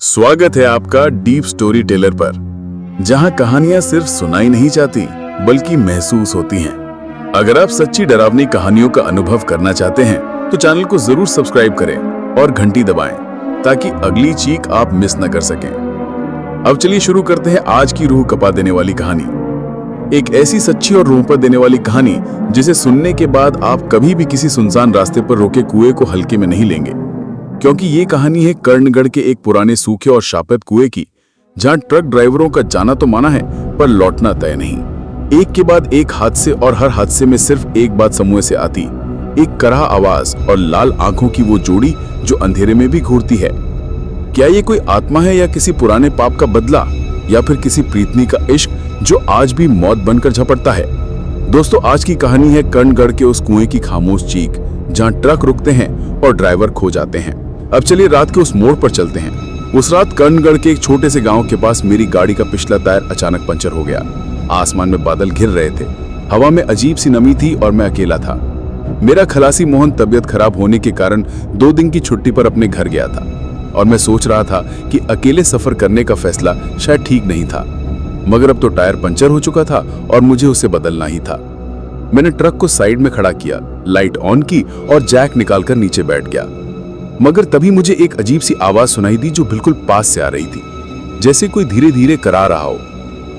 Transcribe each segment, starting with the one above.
स्वागत है आपका डीप स्टोरी टेलर पर, जहां कहानियां सिर्फ सुनाई नहीं जाती बल्कि महसूस होती हैं। अगर आप सच्ची डरावनी कहानियों का अनुभव करना चाहते हैं तो चैनल को जरूर सब्सक्राइब करें और घंटी दबाएं ताकि अगली चीख आप मिस न कर सकें। अब चलिए शुरू करते हैं आज की रूह कपा देने वाली कहानी। एक ऐसी सच्ची और रूह पर देने वाली कहानी जिसे सुनने के बाद आप कभी भी किसी सुनसान रास्ते पर रोके कुएं को हल्के में नहीं लेंगे, क्योंकि ये कहानी है कर्णगढ़ के एक पुराने सूखे और शापित कुएं की, जहां ट्रक ड्राइवरों का जाना तो माना है पर लौटना तय नहीं। एक के बाद एक हादसे और हर हादसे में सिर्फ एक बात समूह से आती, एक कराह आवाज और लाल आंखों की वो जोड़ी जो अंधेरे में भी घूरती है। क्या ये कोई आत्मा है या किसी पुराने पाप का बदला, या फिर किसी प्रीतनी का इश्क जो आज भी मौत बनकर झपटता है? दोस्तों, आज की कहानी है कर्णगढ़ के उस कुएं की खामोश चीख, जहां ट्रक रुकते हैं और ड्राइवर खो जाते हैं। अब चलिए रात के उस मोड़ पर चलते हैं। उस रात कर्णगढ़ के एक छोटे से गांव के पास मेरी गाड़ी का पिछला टायर अचानक पंचर हो गया। आसमान में बादल घिर रहे थे, हवा में अजीब सी नमी थी और मैं अकेला था। मेरा खलासी मोहन तबीयत खराब होने के कारण 2 दिन की छुट्टी पर अपने घर गया था और मैं सोच रहा था कि अकेले सफर करने का फैसला शायद ठीक नहीं था, मगर अब तो टायर पंचर हो चुका था और मुझे उसे बदलना ही था। मैंने ट्रक को साइड में खड़ा किया, लाइट ऑन की और जैक निकालकर नीचे बैठ गया। मगर तभी मुझे एक अजीब सी आवाज सुनाई दी जो बिल्कुल पास से आ रही थी, जैसे कोई धीरे धीरे करा रहा हो।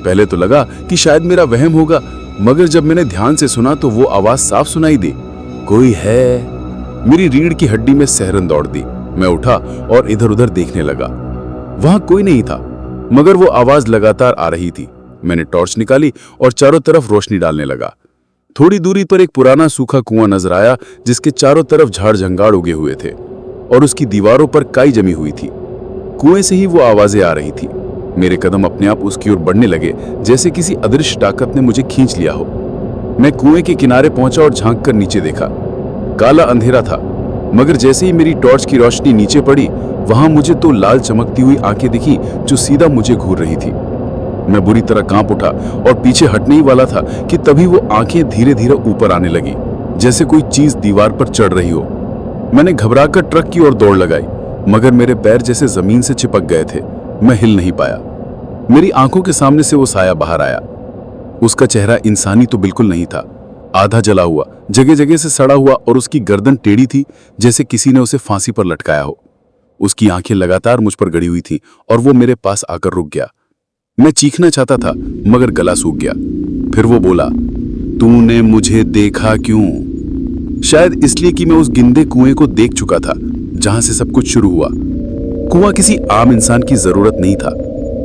पहले तो लगा कि शायद मेरा वहम होगा, मगर जब मैंने ध्यान से सुना तो वो आवाज साफ सुनाई दी, कोई है। मेरी रीढ़ की हड्डी में सहरन दौड़ दी। मैं उठा और इधर उधर देखने लगा। वहां कोई नहीं था, मगर वो आवाज लगातार आ रही थी। मैंने टॉर्च निकाली और चारों तरफ रोशनी डालने लगा। थोड़ी दूरी पर एक पुराना सूखा कुआं नजर आया, जिसके चारों तरफ झाड़ झंगाड़ उगे हुए थे और उसकी दीवारों पर काई जमी हुई थी। कुएं से ही वो आवाजें आ रही थी। मेरे कदम अपने आप उसकी ओर बढ़ने लगे, जैसे किसी अदृश्य ताकत ने मुझे खींच लिया हो। मैं कुएं के किनारे पहुंचा और झांक कर नीचे देखा। काला अंधेरा था, मगर जैसे ही मेरी टॉर्च की रोशनी नीचे पड़ी, वहां मुझे 2 लाल चमकती हुई आंखें दिखी जो सीधा मुझे घूर रही थी। मैं बुरी तरह कांप उठा और पीछे हटने ही वाला था कि तभी वो आंखें धीरे धीरे ऊपर आने लगी, जैसे कोई चीज दीवार पर चढ़ रही हो। मैंने घबराकर ट्रक की ओर दौड़ लगाई, मगर मेरे पैर जैसे जमीन से चिपक गए थे। मैं हिल नहीं पाया। मेरी आंखों के सामने से वो साया बाहर आया। उसका चेहरा इंसानी तो बिल्कुल नहीं था, आधा जला हुआ, जगह जगह से सड़ा हुआ, और उसकी गर्दन टेढ़ी थी जैसे किसी ने उसे फांसी पर लटकाया हो। उसकी आंखें लगातार मुझ पर गड़ी हुई थी और वो मेरे पास आकर रुक गया। मैं चीखना चाहता था, मगर गला सूख गया। फिर वो बोला, तूने मुझे देखा क्यों? शायद इसलिए कि मैं उस गिंदे कुएं को देख चुका था जहां से सब कुछ शुरू हुआ। कुआं किसी आम इंसान की जरूरत नहीं था,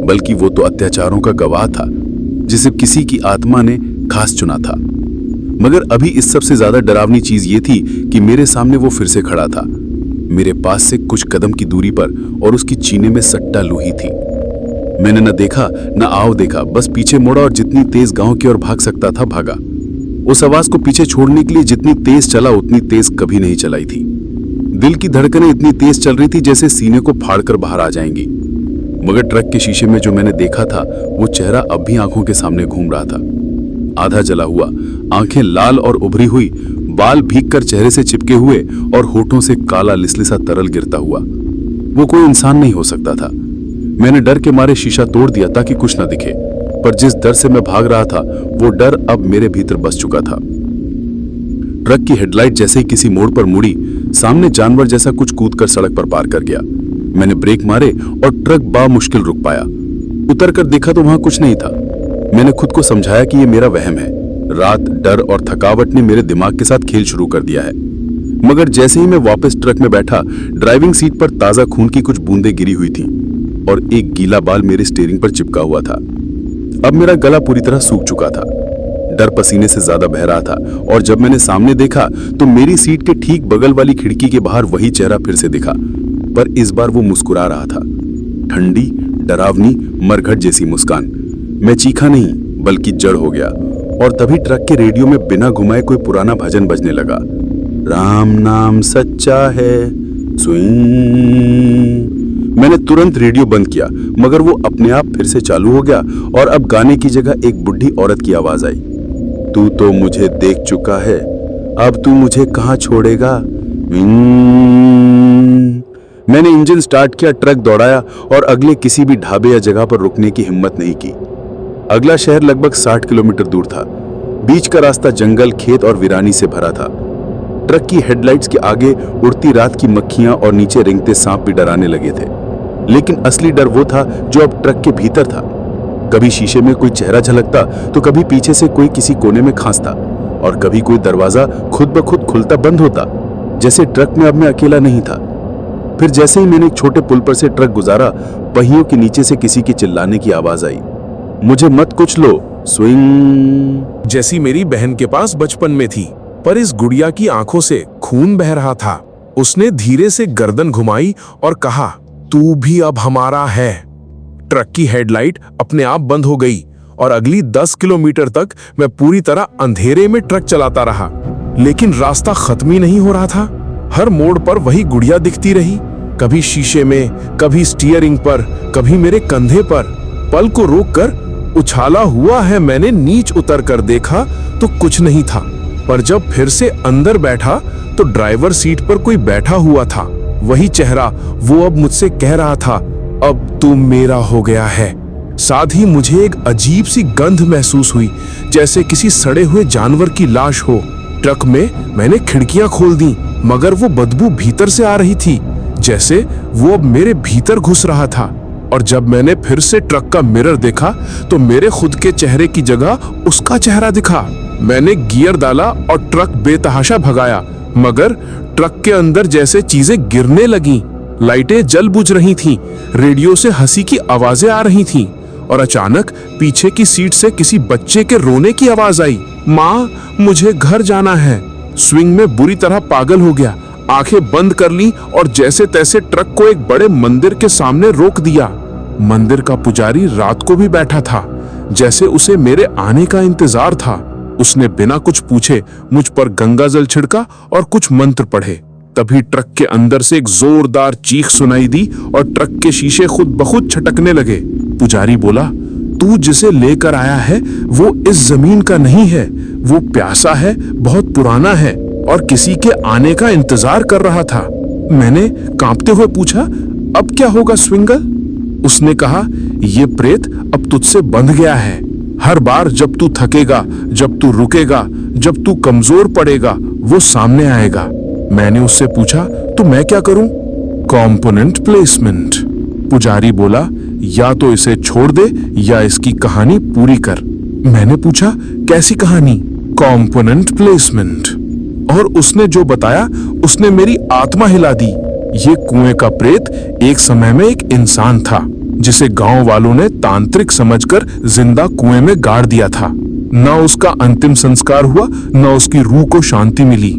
बल्कि वो तो अत्याचारों का गवाह था जिसे किसी की आत्मा ने खास चुना था। मगर अभी इस सबसे ज्यादा डरावनी चीज ये थी कि मेरे सामने वो फिर से खड़ा था, मेरे पास से कुछ कदम की दूरी पर, और उसकी चीने में सट्टा लूही थी। मैंने न देखा न आव देखा, बस पीछे मुड़ा और जितनी तेज गांव की ओर भाग सकता था भागा। उस आवाज को पीछे छोड़ने के लिए जितनी तेज चला उतनी तेज कभी नहीं चलाई थी। दिल की धड़कनें इतनी तेज चल रही थी जैसे सीने को फाड़कर बाहर आ जाएंगी। मगर ट्रक के शीशे में जो मैंने देखा था, वो चेहरा अब भी आंखों के सामने घूम रहा था। आधा जला हुआ, आंखें लाल और उभरी हुई, बाल भीगकर चेहरे से चिपके हुए और होठों से काला लिसलिसा तरल गिरता हुआ। वो कोई इंसान नहीं हो सकता था। मैंने डर के मारे शीशा तोड़ दिया ताकि कुछ न दिखे, पर जिस डर से मैं भाग रहा था वो डर अब मेरे भीतर बस चुका था। ट्रक की हेडलाइट जैसे ही किसी मोड़ पर मुड़ी, सामने जानवर जैसा कुछ कूदकर सड़क पर पार कर गया। मैंने ब्रेक मारे और ट्रक बामुश्किल रुक पाया। उतर कर देखा तो वहां कुछ नहीं था। मैंने खुद को समझाया कि ये मेरा वहम है। रात, डर और थकावट ने मेरे दिमाग के साथ खेल शुरू कर दिया है। मगर जैसे ही मैं वापस ट्रक में बैठा, ड्राइविंग सीट पर ताजा खून की कुछ बूंदें गिरी हुई थी और एक गीला बाल मेरे स्टीयरिंग पर चिपका हुआ था। अब मेरा गला पूरी तरह सूख चुका था, डर पसीने से ज्यादा बह रहा था, और जब मैंने सामने देखा तो मेरी सीट के ठीक बगल वाली खिड़की के बाहर वही चेहरा फिर से दिखा, पर इस बार वो मुस्कुरा रहा था। ठंडी, डरावनी, मरघट जैसी मुस्कान। मैं चीखा नहीं बल्कि जड़ हो गया, और तभी ट्रक के रेडियो में बिना घुमाए कोई पुराना भजन बजने लगा। राम नाम सच्चा है, स्विंग। मैंने तुरंत रेडियो बंद किया, मगर वो अपने आप फिर से चालू हो गया और अब गाने की जगह एक बुढ़ी औरत की आवाज आई। तू तो मुझे देख चुका है, अब तू मुझे कहां छोड़ेगा? मैंने इंजन स्टार्ट किया, ट्रक दौड़ाया और अगले किसी भी ढाबे या जगह पर रुकने की हिम्मत नहीं की। अगला शहर लगभग 60 किलोमीटर दूर था। बीच का रास्ता जंगल, खेत और वीरानी से भरा था। ट्रक की हेडलाइट्स के आगे उड़ती रात की मक्खियां और नीचे रेंगते सांप भी डराने लगे थे। लेकिन असली डर वो था जो अब ट्रक के भीतर था। कभी शीशे में कोई चेहरा झलकता तो कभी पीछे से कोई किसी कोने में खांसता और कभी कोई दरवाजा खुद ब खुद खुलता बंद होता, जैसे ट्रक में अब मैं अकेला नहीं था। फिर जैसे ही मैंने एक छोटे पुल पर से ट्रक गुजारा, पहियों के नीचे से किसी की चिल्लाने की आवाज आई, मुझे मत कुछ लो, स्विंग। जैसी मेरी बहन के पास बचपन में थी, पर इस गुड़िया की आंखों से खून बह रहा था। उसने धीरे से गर्दन घुमाई और कहा, तू भी अब हमारा है। ट्रक की हेडलाइट अपने आप बंद हो गई और अगली 10 किलोमीटर तक मैं पूरी तरह अंधेरे में ट्रक चलाता रहा। लेकिन रास्ता खत्म ही नहीं हो रहा था। हर मोड़ पर वही गुड़िया दिखती रही, कभी शीशे में, कभी स्टीयरिंग पर, कभी मेरे कंधे पर। पल को रोककर उछाला हुआ है मैंने नीच उतर कर देखा तो कुछ नहीं था, पर जब फिर से अंदर बैठा तो ड्राइवर सीट पर कोई बैठा हुआ था। वही चेहरा, वो अब मुझसे कह रहा था, अब तू मेरा हो गया है। साथ ही मुझे एक अजीब सी गंध महसूस हुई, जैसे किसी सड़े हुए जानवर की लाश हो। ट्रक में मैंने खिड़कियां खोल दी, मगर वो बदबू भीतर से आ रही थी, जैसे वो अब मेरे भीतर घुस रहा था। और जब मैंने फिर से ट्रक का मिरर देखा तो मेरे खुद के चेहरे की जगह उसका चेहरा दिखा। मैंने गियर डाला और ट्रक बेतहाशा भगाया, मगर ट्रक के अंदर जैसे चीजें गिरने लगीं। लाइटें जल बुझ रही थीं, रेडियो से हंसी की आवाजें आ रही थीं और अचानक पीछे की सीट से किसी बच्चे के रोने की आवाज आई, माँ मुझे घर जाना है। स्विंग में बुरी तरह पागल हो गया, आंखें बंद कर ली और जैसे तैसे ट्रक को एक बड़े मंदिर के सामने रोक दिया। मंदिर का पुजारी रात को भी बैठा था, जैसे उसे मेरे आने का इंतजार था। उसने बिना कुछ पूछे मुझ पर गंगा जल छिड़का और कुछ मंत्र पढ़े। तभी ट्रक के अंदर से एक जोरदार चीख सुनाई दी और ट्रक के शीशे खुद ब खुद छटकने लगे। पुजारी बोला, तू जिसे लेकर आया है वो इस जमीन का नहीं है, वो प्यासा है, बहुत पुराना है और किसी के आने का इंतजार कर रहा था। मैंने कांपते हुए पूछा, अब क्या होगा स्विंगल? उसने कहा, ये प्रेत अब तुझसे बंध गया है। हर बार जब तू थकेगा, जब तू रुकेगा, जब तू कमजोर पड़ेगा, वो सामने आएगा। मैंने उससे पूछा, तो मैं क्या करूं? Component placement. पुजारी बोला, या तो इसे छोड़ दे या इसकी कहानी पूरी कर। मैंने पूछा, कैसी कहानी? Component placement. और उसने जो बताया उसने मेरी आत्मा हिला दी। ये कुएं का प्रेत एक समय में एक इंसान था, जिसे गांव वालों ने तांत्रिक समझकर जिंदा कुएं में गाड़ दिया था। न उसका अंतिम संस्कार हुआ, न उसकी रूह को शांति मिली।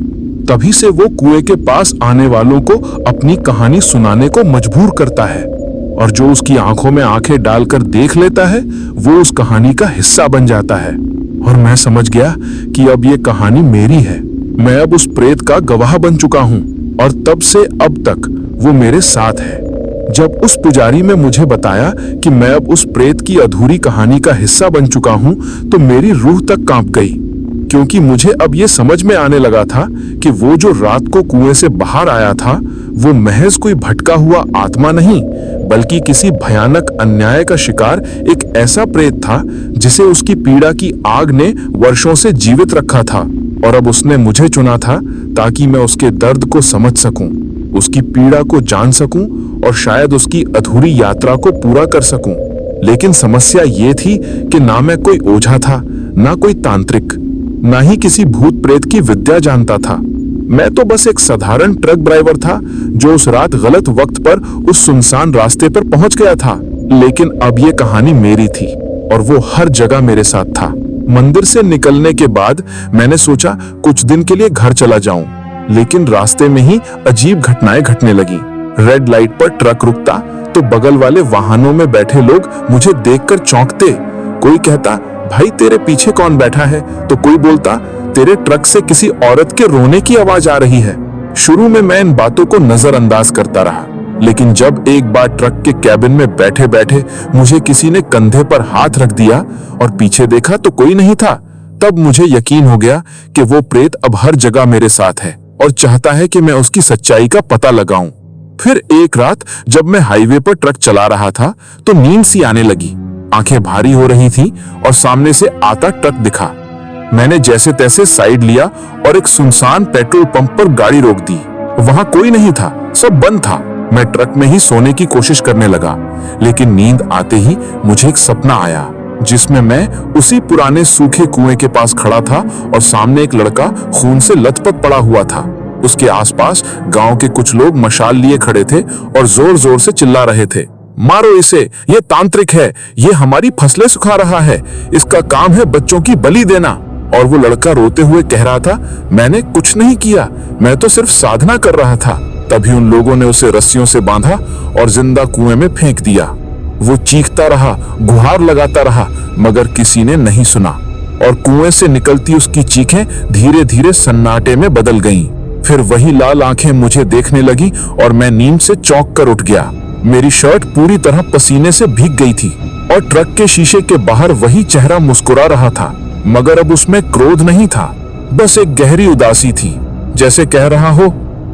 तभी से वो कुएं के पास आने वालों को अपनी कहानी सुनाने को मजबूर करता है, और जो उसकी आंखों में आंखें डालकर देख लेता है वो उस कहानी का हिस्सा बन जाता है। और मैं समझ गया कि अब ये कहानी मेरी है। मैं अब उस प्रेत का गवाह बन चुका हूँ और तब से अब तक वो मेरे साथ है। जब उस पुजारी ने मुझे बताया कि मैं अब उस प्रेत की अधूरी कहानी का हिस्सा बन चुका हूँ तो मेरी रूह तक कांप गई, क्योंकि मुझे अब ये समझ में आने लगा था कि वो जो रात को कुएं से बाहर आया था वो महज कोई भटका हुआ आत्मा नहीं, बल्कि किसी भयानक अन्याय का शिकार एक ऐसा प्रेत था जिसे उसकी पीड़ा की आग ने वर्षों से जीवित रखा था। और अब उसने मुझे चुना था ताकि मैं उसके दर्द को समझ सकूं, उसकी पीड़ा को जान सकूं और शायद उसकी अधूरी यात्रा को पूरा कर सकूं। लेकिन समस्या ये थी कि ना मैं कोई ओझा था, ना कोई तांत्रिक, ना ही किसी भूत प्रेत की विद्या जानता था। मैं तो बस एक साधारण ट्रक ड्राइवर था जो उस रात गलत वक्त पर उस सुनसान रास्ते पर पहुंच गया था। लेकिन अब ये कहानी मेरी थी और वो हर जगह मेरे साथ था। मंदिर से निकलने के बाद मैंने सोचा कुछ दिन के लिए घर चला जाऊं, लेकिन रास्ते में ही अजीब घटनाएं घटने लगी। रेड लाइट पर ट्रक रुकता तो बगल वाले वाहनों में बैठे लोग मुझे देखकर चौंकते। कोई कहता, भाई तेरे पीछे कौन बैठा है? तो कोई बोलता, तेरे ट्रक से किसी औरत के रोने की आवाज आ रही है। शुरू में मैं इन बातों को नजरअंदाज करता रहा, लेकिन जब एक बार ट्रक के कैबिन में बैठे बैठे मुझे किसी ने कंधे पर हाथ रख दिया और पीछे देखा तो कोई नहीं था, तब मुझे यकीन हो गया कि वो प्रेत अब हर जगह मेरे साथ है और चाहता है कि मैं उसकी सच्चाई का पता लगाऊं। फिर एक रात जब मैं हाईवे पर ट्रक चला रहा था तो नींद सी आने लगी। आंखें भारी हो रही थी और सामने से आता ट्रक दिखा। मैंने जैसे तैसे साइड लिया और एक सुनसान पेट्रोल पंप पर गाड़ी रोक दी। वहां कोई नहीं था, सब बंद था। मैं ट्रक में ही सोने की कोशिश करने लगा, लेकिन नींद आते ही मुझे एक सपना आया जिसमें मैं उसी पुराने सूखे कुएं के पास खड़ा था और सामने एक लड़का खून से लथपथ पड़ा हुआ था। उसके आसपास गांव के कुछ लोग मशाल लिए खड़े थे और जोर जोर से चिल्ला रहे थे, मारो इसे, ये तांत्रिक है, ये हमारी फसलें सुखा रहा है, इसका काम है बच्चों की बलि देना। और वो लड़का रोते हुए कह रहा था, मैंने कुछ नहीं किया, मैं तो सिर्फ साधना कर रहा था। तभी उन लोगों ने उसे रस्सियों से बांधा और जिंदा कुएं में फेंक दिया। वो चीखता रहा, गुहार लगाता रहा, मगर किसी ने नहीं सुना और कुएं से निकलती उसकी चीखें धीरे धीरे सन्नाटे में बदल गईं। फिर वही लाल आंखें मुझे देखने लगी और मैं नींद से चौंक कर उठ गया। मेरी शर्ट पूरी तरह पसीने से भीग गई थी और ट्रक के शीशे के बाहर वही चेहरा मुस्कुरा रहा था, मगर अब उसमें क्रोध नहीं था, बस एक गहरी उदासी थी, जैसे कह रहा हो,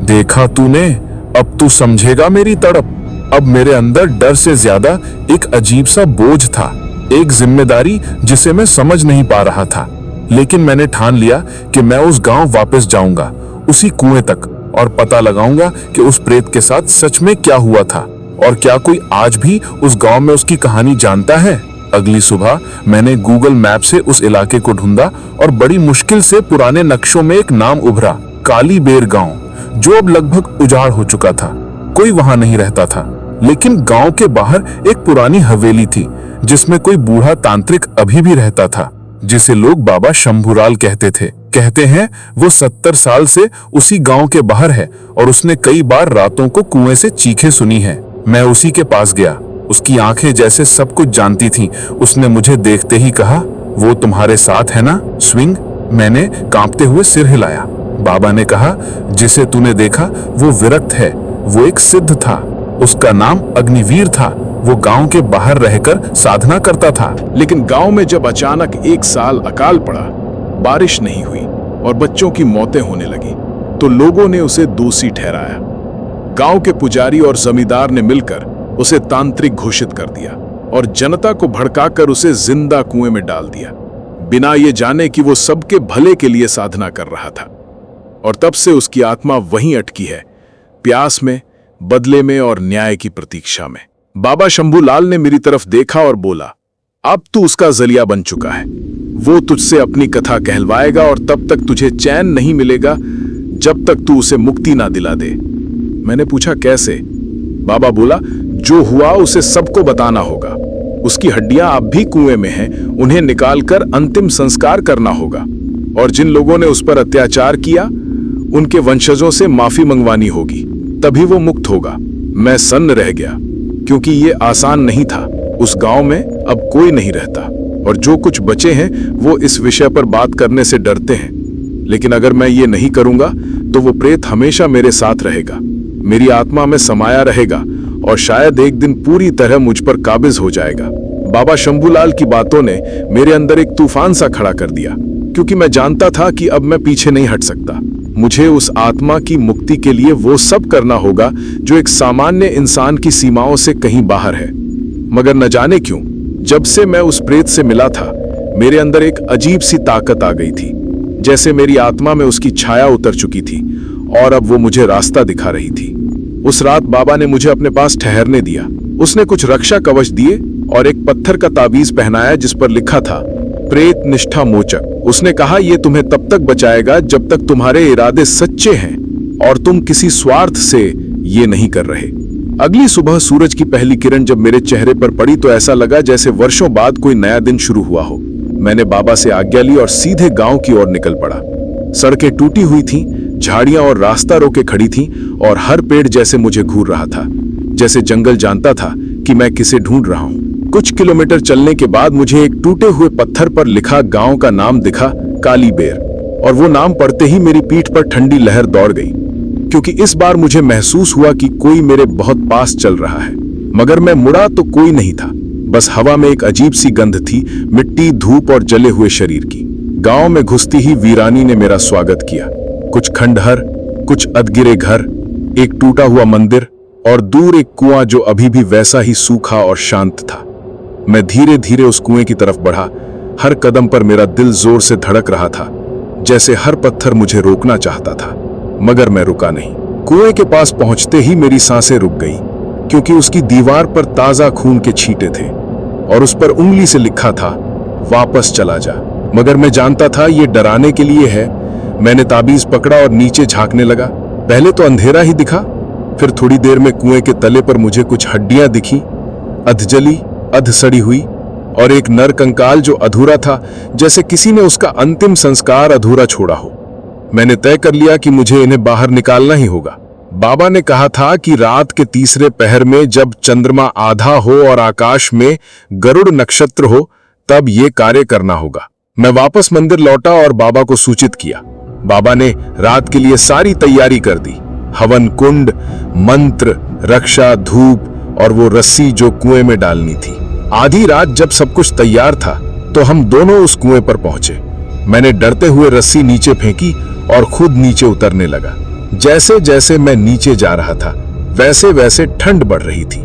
देखा तूने, अब तू समझेगा मेरी तड़प। अब मेरे अंदर डर से ज्यादा एक अजीब सा बोझ था, एक जिम्मेदारी जिसे मैं समझ नहीं पा रहा था। लेकिन मैंने ठान लिया कि मैं उस गांव वापस जाऊंगा, उसी कुएं तक, और पता लगाऊंगा कि उस प्रेत के साथ सच में क्या हुआ था और क्या कोई आज भी उस गांव में उसकी कहानी जानता है। अगली सुबह मैंने गूगल मैप से उस इलाके को ढूंढा और बड़ी मुश्किल से पुराने नक्शों में एक नाम उभरा, काली बेर गांव, जो अब लगभग उजाड़ हो चुका था। कोई वहां नहीं रहता था, लेकिन गांव के बाहर एक पुरानी हवेली थी जिसमें कोई बूढ़ा तांत्रिक अभी भी रहता था, जिसे लोग बाबा शंभूलाल कहते थे। कहते हैं वो 70 साल से उसी गांव के बाहर है और उसने कई बार रातों को कुएं से चीखें सुनी है। मैं उसी के पास गया। उसकी आंखें जैसे सब कुछ जानती थीं। उसने मुझे देखते ही कहा, वो तुम्हारे साथ है ना, स्विंग? मैंने कांपते हुए सिर हिलाया। बाबा ने कहा, जिसे तूने देखा वो विरक्त है, वो एक सिद्ध था, उसका नाम अग्निवीर था। वो गांव के बाहर रहकर साधना करता था। लेकिन गांव में जब अचानक एक साल अकाल पड़ा, बारिश नहीं हुई और बच्चों की मौतें होने लगी, तो लोगों ने उसे दोषी ठहराया। गांव के पुजारी और जमींदार ने मिलकर उसे तांत्रिक घोषित कर दिया और जनता को भड़काकर उसे जिंदा कुएं में डाल दिया, बिना ये जाने कि वो सबके भले के लिए साधना कर रहा था। और तब से उसकी आत्मा वहीं अटकी है, प्यास में, बदले में और न्याय की प्रतीक्षा में। बाबा शंभूलाल ने मेरी तरफ देखा और बोला, अब तू उसका जलिया बन चुका है। वो तुझसे अपनी कथा कहलवाएगा और तब तक तुझे चैन नहीं मिलेगा जब तक तू उसे मुक्ति ना दिला दे। मैंने पूछा, कैसे? बाबा बोला, जो हुआ उसे सबको बताना होगा। उसकी हड्डियां अब भी कुएं में हैं, उन्हें निकालकर अंतिम संस्कार करना होगा। और जिन लोगों ने उस पर अत्याचार किया, उनके वंशजों से माफी मंगवानी होगी, तभी वो मुक्त होगा। मैं सन्न रह गया, क्योंकि ये आसान नहीं था। उस गांव में अब कोई नहीं रहता और जो कुछ बचे हैं वो इस विषय पर बात करने से डरते हैं। लेकिन अगर मैं ये नहीं करूंगा तो वो प्रेत हमेशा मेरे साथ रहेगा, मेरी आत्मा में समाया रहेगा और शायद एक दिन पूरी तरह मुझ पर काबिज हो जाएगा। बाबा शंभूलाल की बातों ने मेरे अंदर एक तूफान सा खड़ा कर दिया, क्योंकि मैं जानता था कि अब मैं पीछे नहीं हट सकता। मुझे उस आत्मा की मुक्ति के लिए वो सब करना होगा जो एक सामान्य इंसान की सीमाओं से कहीं बाहर है। मगर न जाने क्यों, जब से मैं उस प्रेत से मिला था, मेरे अंदर एक अजीब सी ताकत आ गई थी, जैसे मेरी आत्मा में उसकी छाया उतर चुकी थी और अब वो मुझे रास्ता दिखा रही थी। उस रात बाबा ने मुझे अपने पास ठहरने दिया। उसने कुछ रक्षा कवच दिए और एक पत्थर का ताबीज पहनाया जिस पर लिखा था, प्रेत निष्ठा मोचक। उसने कहा, ये तुम्हें तब तक बचाएगा जब तक तुम्हारे इरादे सच्चे हैं और तुम किसी स्वार्थ से ये नहीं कर रहे। अगली सुबह सूरज की पहली किरण जब मेरे चेहरे पर पड़ी तो ऐसा लगा जैसे वर्षों बाद कोई नया दिन शुरू हुआ हो। मैंने बाबा से आज्ञा ली और सीधे गांव की ओर निकल पड़ा। सड़कें टूटी हुई थीं, झाड़ियां और रास्ता रोके खड़ी थीं और हर पेड़ जैसे मुझे घूर रहा था, जैसे जंगल जानता था कि मैं किसे ढूंढ रहा हूं। कुछ किलोमीटर चलने के बाद मुझे एक टूटे हुए पत्थर पर लिखा गांव का नाम दिखा, काली बेर। और वो नाम पढ़ते ही मेरी पीठ पर ठंडी लहर दौड़ गई, क्योंकि इस बार मुझे महसूस हुआ कि कोई मेरे बहुत पास चल रहा है। मगर मैं मुड़ा तो कोई नहीं था, बस हवा में एक अजीब सी गंध थी, मिट्टी, धूप और जले हुए शरीर की। गांव में घुसती ही वीरानी ने मेरा स्वागत किया। कुछ खंडहर, कुछ अधगिरे घर, एक टूटा हुआ मंदिर और दूर एक कुआं जो अभी भी वैसा ही सूखा और शांत था। मैं धीरे धीरे उस कुएं की तरफ बढ़ा। हर कदम पर मेरा दिल जोर से धड़क रहा था, जैसे हर पत्थर मुझे रोकना चाहता था, मगर मैं रुका नहीं। कुएं के पास पहुंचते ही मेरी सांसें रुक गईं, क्योंकि उसकी दीवार पर ताजा खून के छींटे थे और उस पर उंगली से लिखा था, वापस चला जा। मगर मैं जानता था ये डराने के लिए है। मैंने ताबीज पकड़ा और नीचे झांकने लगा। पहले तो अंधेरा ही दिखा, फिर थोड़ी देर में कुएं के तले पर मुझे कुछ हड्डियां दिखी, अधजली, अध सड़ी हुई, और एक नर कंकाल जो अधूरा था, जैसे किसी ने उसका अंतिम संस्कार अधूरा छोड़ा हो। मैंने तय कर लिया कि मुझे इन्हें बाहर निकालना ही होगा। बाबा ने कहा था कि रात के तीसरे पहर में जब चंद्रमा आधा हो और आकाश में गरुड़ नक्षत्र हो, तब ये कार्य करना होगा। मैं वापस मंदिर लौटा और बाबा को सूचित किया। बाबा ने रात के लिए सारी तैयारी कर दी। हवन कुंड, मंत्र, रक्षा, धूप और वो रस्सी जो कुएं में डालनी थी। आधी रात जब सब कुछ तैयार था तो हम दोनों उस कुएं पर पहुंचे। मैंने डरते हुए रस्सी नीचे फेंकी और खुद नीचे उतरने लगा। जैसे जैसे मैं नीचे जा रहा था, वैसे वैसे ठंड बढ़ रही थी,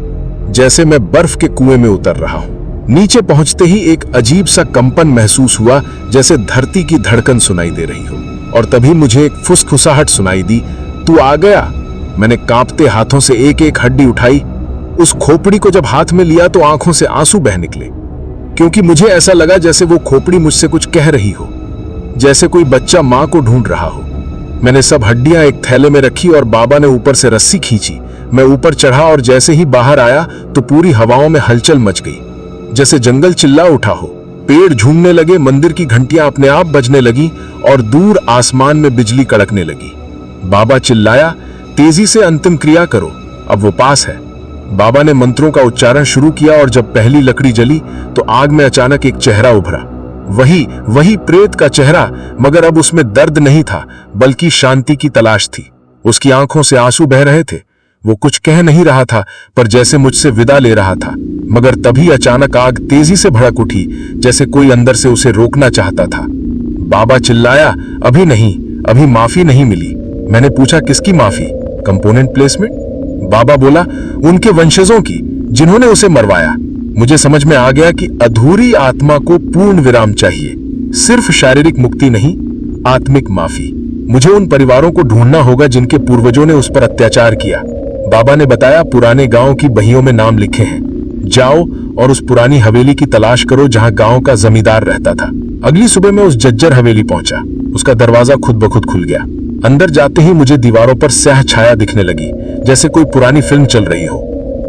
जैसे मैं बर्फ के कुएं में उतर रहा हूं। नीचे पहुंचते ही एक अजीब सा कंपन महसूस हुआ, जैसे धरती की धड़कन सुनाई दे रही हो। और तभी मुझे एक फुसफुसाहट सुनाई दी, तू आ गया। मैंने कांपते हाथों से एक एक हड्डी उठाई। उस खोपड़ी को जब हाथ में लिया तो आंखों से आंसू बह निकले, क्योंकि मुझे ऐसा लगा जैसे वो खोपड़ी मुझसे कुछ कह रही हो, जैसे कोई बच्चा मां को ढूंढ रहा हो। मैंने सब हड्डियां एक थैले में रखी और बाबा ने ऊपर से रस्सी खींची। मैं ऊपर चढ़ा और जैसे ही बाहर आया तो पूरी हवाओं में हलचल मच गई, जैसे जंगल चिल्ला उठा हो। पेड़ झूमने लगे, मंदिर की घंटियां अपने आप बजने लगी और दूर आसमान में बिजली कड़कने लगी। बाबा चिल्लाया, तेजी से अंतिम क्रिया करो, अब वो पास है। बाबा ने मंत्रों का उच्चारण शुरू किया और जब पहली लकड़ी जली तो आग में अचानक एक चेहरा उभरा। वही प्रेत का चेहरा, मगर अब उसमें दर्द नहीं था, बल्कि शांति की तलाश थी। उसकी आंखों से आंसू बह रहे थे। वो कुछ कह नहीं रहा था, पर जैसे मुझसे विदा ले रहा था। मगर तभी अचानक आग तेजी से भड़क उठी, जैसे कोई अंदर से उसे रोकना चाहता था। बाबा चिल्लाया, अभी नहीं, अभी माफी नहीं मिली। मैंने पूछा, किसकी माफी? Component placement? बाबा बोला, उनके वंशजों की, जिन्होंने उसे मरवाया। मुझे समझ में आ गया कि अधूरी आत्मा को पूर्ण विराम चाहिए, सिर्फ शारीरिक मुक्ति नहीं, आत्मिक माफी। मुझे उन परिवारों को ढूंढना होगा जिनके पूर्वजों ने उस पर अत्याचार किया। बाबा ने बताया, पुराने गांव की बहियों में नाम लिखे हैं, जाओ और उस पुरानी हवेली की तलाश करो जहां गांव का जमींदार रहता था। अगली सुबह मैं उस जज्जर हवेली पहुंचा। उसका दरवाजा खुद ब खुद खुल गया। अंदर जाते ही मुझे दीवारों पर स्याह छाया दिखने लगी, जैसे कोई पुरानी फिल्म चल रही हो।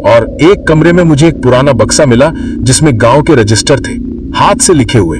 और एक कमरे में मुझे एक पुराना बक्सा मिला जिसमें गांव के रजिस्टर थे, हाथ से लिखे हुए।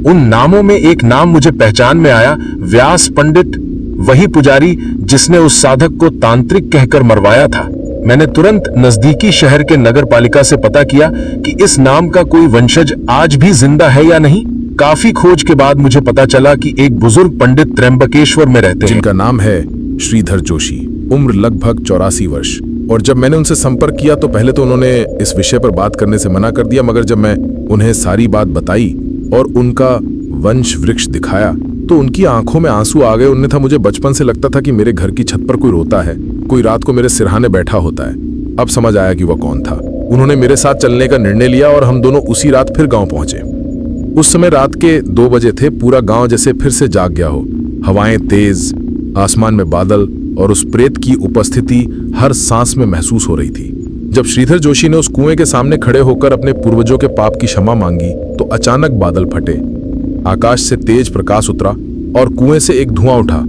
उन नामों में एक नाम मुझे पहचान में आया, व्यास पंडित, वही पुजारी जिसने उस साधक को तांत्रिक कहकर मरवाया था। मैंने तुरंत नजदीकी शहर के नगर पालिका से पता किया कि इस नाम का कोई वंशज आज भी जिंदा है या नहीं। काफी खोज के बाद मुझे पता चला कि एक बुजुर्ग पंडित त्र्यंबकेश्वर में रहते हैं, जिनका नाम है श्रीधर जोशी, उम्र लगभग 84 वर्ष। और जब मैंने उनसे संपर्क किया तो पहले तो उन्होंने इस विषय पर बात करने से मना कर दिया, मगर जब मैं उन्हें सारी बात बताई और उनका वंश वृक्ष दिखाया तो उनकी आंखों में आंसू आ गए। उन्हें था, मुझे बचपन से लगता था कि मेरे घर की छत पर कोई रोता है, कोई रात को मेरे सिरहाने बैठा होता है। अब समझ आया कि वह कौन था। उन्होंने मेरे साथ चलने का निर्णय लिया और हम दोनों उसी रात फिर गांव पहुंचे। उस समय रात के 2 बजे थे। पूरा गांव जैसे फिर से जाग गया हो। हवाएं तेज, आसमान में बादल और उस प्रेत की उपस्थिति हर सांस में महसूस हो रही थी। जब श्रीधर जोशी ने उस कुएं के सामने खड़े होकर अपने पूर्वजों के पाप की क्षमा मांगी तो अचानक बादल फटे, आकाश से तेज प्रकाश उतरा और कुएं से एक धुआं उठा,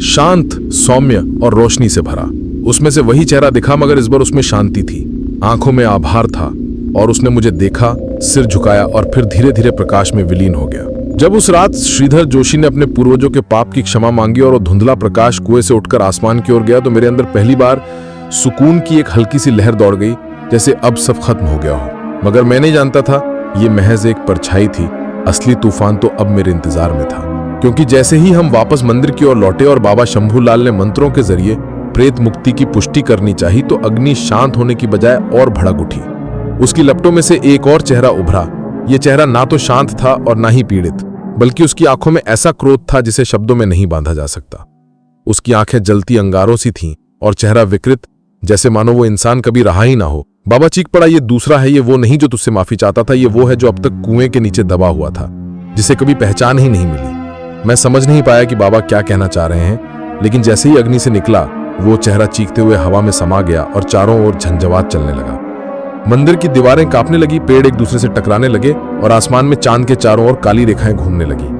शांत, सौम्य और रोशनी से भरा। उसमें से वही चेहरा दिखा, मगर इस बार उसमें शांति थी, आंखों में आभार था। और उसने मुझे देखा, सिर झुकाया और फिर धीरे धीरे प्रकाश में विलीन हो गया। जब उस रात श्रीधर जोशी ने अपने पूर्वजों के पाप की क्षमा मांगी और वो धुंधला प्रकाश कुएं से उठकर आसमान की ओर गया तो मेरे अंदर पहली बार सुकून की एक हल्की सी लहर दौड़ गई, जैसे अब सब खत्म हो गया हो। मगर मैं नहीं जानता था ये महज एक परछाई थी, असली तूफान तो अब मेरे इंतजार में था। क्योंकि जैसे ही हम वापस मंदिर की ओर लौटे और बाबा शंभूलाल ने मंत्रों के जरिए प्रेत मुक्ति की पुष्टि करनी चाहिए तो अग्नि शांत होने की बजाय और भड़क उठी। उसकी लपटों में से एक और चेहरा उभरा। यह चेहरा ना तो शांत था और ना ही पीड़ित, बल्कि उसकी आंखों में ऐसा क्रोध था जिसे शब्दों में नहीं बांधा जा सकता। उसकी आंखें जलती अंगारों सी थीं और चेहरा विकृत, जैसे मानो वो इंसान कभी रहा ही ना हो। बाबा चीख पड़ा, ये दूसरा है, ये वो नहीं जो तुझसे माफी चाहता था, ये वो है जो अब तक कुएं के नीचे दबा हुआ था, जिसे कभी पहचान ही नहीं मिली। मैं समझ नहीं पाया कि बाबा क्या कहना चाह रहे हैं, लेकिन जैसे ही अग्नि से निकला वो चेहरा चीखते हुए हवा में समा गया और चारों ओर झंझावात चलने लगा। मंदिर की दीवारें कांपने लगी, पेड़ एक दूसरे से टकराने लगे और आसमान में चांद के चारों ओर काली रेखाएं घूमने लगी।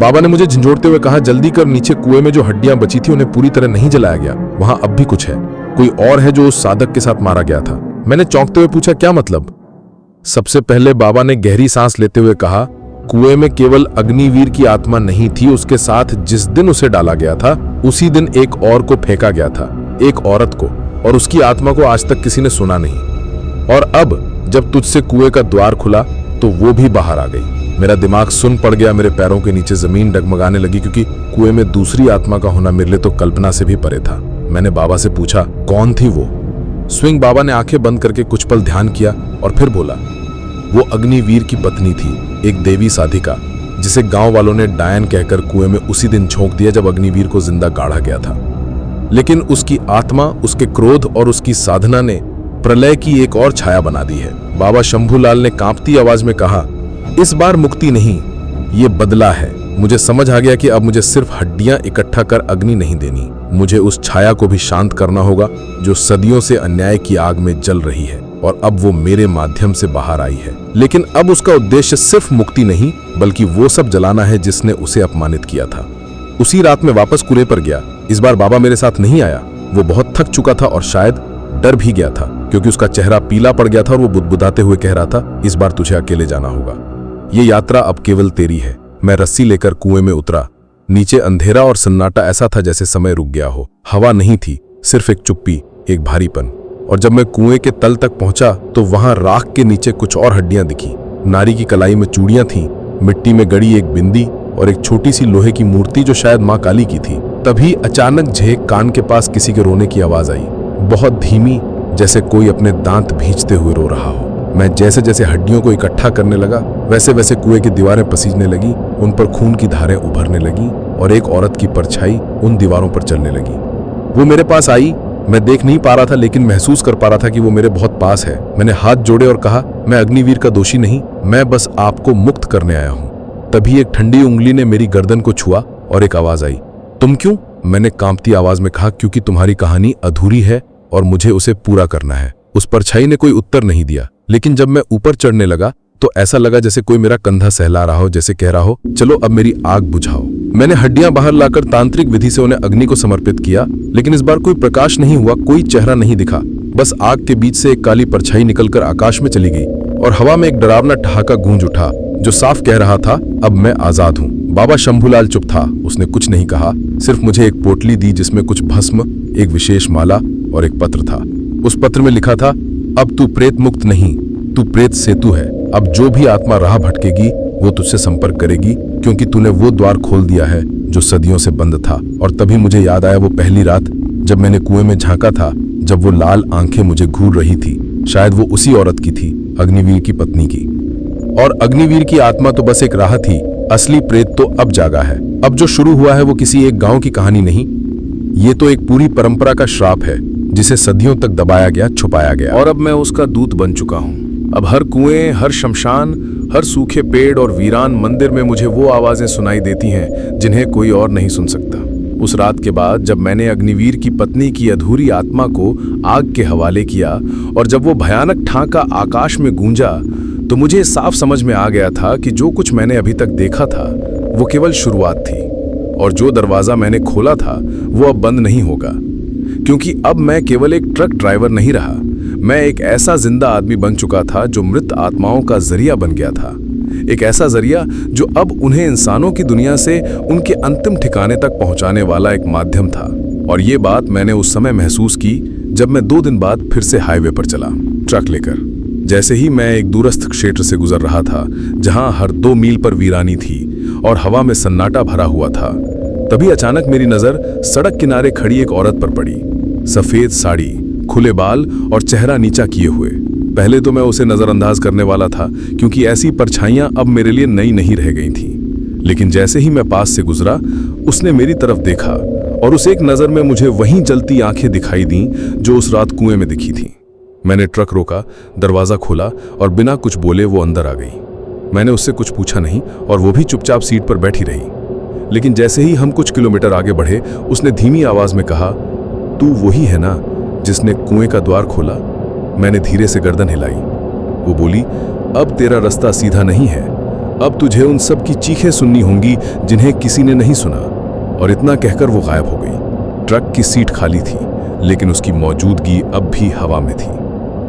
बाबा ने मुझे झंझोड़ते हुए कहा, जल्दी कर, नीचे कुएं में जो हड्डियां बची थी उन्हें पूरी तरह नहीं जलाया गया, वहां अब भी कुछ है, कोई और है जो उस साधक के साथ मारा गया था। मैंने चौंकते हुए पूछा, क्या मतलब? सबसे पहले बाबा ने गहरी सांस लेते हुए कहा, कुएं में केवल अग्निवीर की आत्मा नहीं थी, उसके साथ जिस दिन उसे डाला गया था उसी दिन एक और को फेंका गया था, एक औरत को, और उसकी आत्मा को आज तक किसी ने सुना नहीं। और अब जब तुझसे कुएं का द्वार खुला तो वो भी बाहर आ गई। मेरा दिमाग सुन पड़ गया, मेरे पैरों के नीचे जमीन डगमगाने लगी, क्योंकि कुएं में दूसरी आत्मा का होना मेरे लिए तो कल्पना से भी परे था। मैंने बाबा से पूछा, कौन थी वो? स्विंग बाबा ने आंखें बंद करके कुछ पल ध्यान किया और फिर बोला, वो अग्निवीर की पत्नी थी, एक देवी साधिका, जिसे गांव वालों ने डायन कहकर कुएं में उसी दिन झोंक दिया जब अग्निवीर को जिंदा गाड़ा गया था। लेकिन उसकी आत्मा, उसके क्रोध और उसकी साधना ने प्रलय की एक और छाया बना दी है। बाबा शंभूलाल ने कांपती आवाज में कहा, इस बार मुक्ति नहीं, ये बदला है। मुझे समझ आ गया कि अब मुझे सिर्फ हड्डियां इकट्ठा कर अग्नि नहीं देनी, मुझे उस छाया को भी शांत करना होगा जो सदियों से अन्याय की आग में जल रही है, और अब वो मेरे माध्यम से बाहर आई है। लेकिन अब उसका उद्देश्य सिर्फ मुक्ति नहीं, बल्कि वो सब जलाना है जिसने उसे अपमानित किया था। उसी रात में वापस कुएं पर गया। इस बार बाबा मेरे साथ नहीं आया। वो बहुत थक चुका था और शायद डर भी गया था, क्योंकि उसका चेहरा पीला पड़ गया था और वो बुदबुदाते हुए कह रहा था, इस बार तुझे अकेले जाना होगा, ये यात्रा अब केवल तेरी है। मैं रस्सी लेकर कुएं में उतरा। नीचे अंधेरा और सन्नाटा ऐसा था जैसे समय रुक गया हो। हवा नहीं थी, सिर्फ एक चुप्पी, एक भारीपन। और जब मैं कुएं के तल तक पहुंचा तो वहां राख के नीचे कुछ और हड्डियां दिखी। नारी की कलाई में चूड़ियां थीं, मिट्टी में गड़ी एक बिंदी और एक छोटी सी लोहे की मूर्ति जो शायद मां काली की थी। तभी अचानक झेक कान के पास किसी के रोने की आवाज आई, बहुत धीमी, जैसे कोई अपने दांत भींचते हुए रो रहा हो। मैं जैसे जैसे हड्डियों को इकट्ठा करने लगा, वैसे वैसे कुएं की दीवारें पसीजने लगी, उन पर खून की धारें उभरने लगी और एक औरत की परछाई उन दीवारों पर चलने लगी। वो मेरे पास आई। मैं देख नहीं पा रहा था, लेकिन महसूस कर पा रहा था कि वो मेरे बहुत पास है। मैंने हाथ जोड़े और कहा, मैं अग्निवीर का दोषी नहीं, मैं बस आपको मुक्त करने आया हूं। तभी एक ठंडी उंगली ने मेरी गर्दन को छुआ और एक आवाज आई, तुम क्यों? मैंने कांपती आवाज में कहा, क्योंकि तुम्हारी कहानी अधूरी है और मुझे उसे पूरा करना है। उस परछाई ने कोई उत्तर नहीं दिया, लेकिन जब मैं ऊपर चढ़ने लगा तो ऐसा लगा जैसे कोई मेरा कंधा सहला रहा हो, जैसे कह रहा हो, चलो अब मेरी आग बुझाओ। मैंने हड्डियां बाहर लाकर तांत्रिक विधि से उन्हें अग्नि को समर्पित किया, लेकिन इस बार कोई प्रकाश नहीं हुआ, कोई चेहरा नहीं दिखा। बस आग के बीच से एक काली परछाई निकलकर आकाश में चली गई और हवा में एक डरावना ठहाका गूंज उठा, जो साफ कह रहा था, अब मैं आजाद हूं। बाबा शंभूलाल चुप था। उसने कुछ नहीं कहा, सिर्फ मुझे एक पोटली दी जिसमें कुछ भस्म, एक विशेष माला और एक पत्र था। उस पत्र में लिखा था, अब तू प्रेत मुक्त नहीं, तू प्रेत सेतु है। अब जो भी आत्मा राह भटकेगी वो तुझसे संपर्क करेगी, क्योंकि तूने वो द्वार खोल दिया है जो सदियों से बंद था। और तभी मुझे याद आया वो पहली रात जब मैंने कुएं में झांका था, जब वो लाल आंखें मुझे घूर रही थी। शायद वो उसी औरत की थी, अग्निवीर की पत्नी की। और अग्निवीर की आत्मा तो बस एक राह थी, असली प्रेत तो अब जागा है। अब जो शुरू हुआ है वो किसी एक गांव की कहानी नहीं, ये तो एक पूरी परंपरा का श्राप है जिसे सदियों तक दबाया गया, छुपाया गया। और अब मैं उसका दूत बन चुका हूं। अब हर कुएं, हर शमशान, हर सूखे पेड़ और वीरान मंदिर में मुझे वो आवाजें सुनाई देती हैं जिन्हें कोई और नहीं सुन सकता। उस रात के बाद जब मैंने अग्निवीर की पत्नी की अधूरी आत्मा को आग के हवाले किया और जब वो भयानक ठाका आकाश में गूंजा, तो मुझे साफ समझ में आ गया था कि जो कुछ मैंने अभी तक देखा था वो केवल शुरुआत थी, और जो दरवाजा मैंने खोला था वो अब बंद नहीं होगा। क्योंकि अब मैं केवल एक ट्रक ड्राइवर नहीं रहा, मैं एक ऐसा जिंदा आदमी बन चुका था जो मृत आत्माओं का जरिया बन गया था। एक ऐसा जरिया जो अब उन्हें इंसानों की दुनिया से उनके अंतिम ठिकाने तक पहुंचाने वाला एक माध्यम था। और ये बात मैंने उस समय महसूस की जब मैं 2 दिन बाद फिर से हाईवे पर चला, ट्रक लेकर। जैसे ही मैं एक दूरस्थ क्षेत्र से गुजर रहा था जहां हर 2 मील पर वीरानी थी और हवा में सन्नाटा भरा हुआ था, तभी अचानक मेरी नजर सड़क किनारे खड़ी एक औरत पर पड़ी। सफेद साड़ी, खुले बाल और चेहरा नीचा किए हुए। पहले तो मैं उसे नजरअंदाज करने वाला था, क्योंकि ऐसी परछाइयां अब मेरे लिए नई नहीं रह गई थीं। लेकिन जैसे ही मैं पास से गुजरा, उसने मेरी तरफ देखा और उस एक नजर में मुझे वहीं जलती आंखें दिखाई दी जो उस रात कुएं में दिखी थी। मैंने ट्रक रोका, दरवाजा खोला और बिना कुछ बोले वो अंदर आ गई। मैंने उससे कुछ पूछा नहीं और वो भी चुपचाप सीट पर बैठी रही। लेकिन जैसे ही हम कुछ किलोमीटर आगे बढ़े, उसने धीमी आवाज में कहा, तू वही है ना जिसने कुएं का द्वार खोला? मैंने धीरे से गर्दन हिलाई। वो बोली, अब तेरा रास्ता सीधा नहीं है, अब तुझे उन सब की चीखें सुननी होंगी जिन्हें किसी ने नहीं सुना। और इतना कहकर वो गायब हो गई। ट्रक की सीट खाली थी, लेकिन उसकी मौजूदगी अब भी हवा में थी।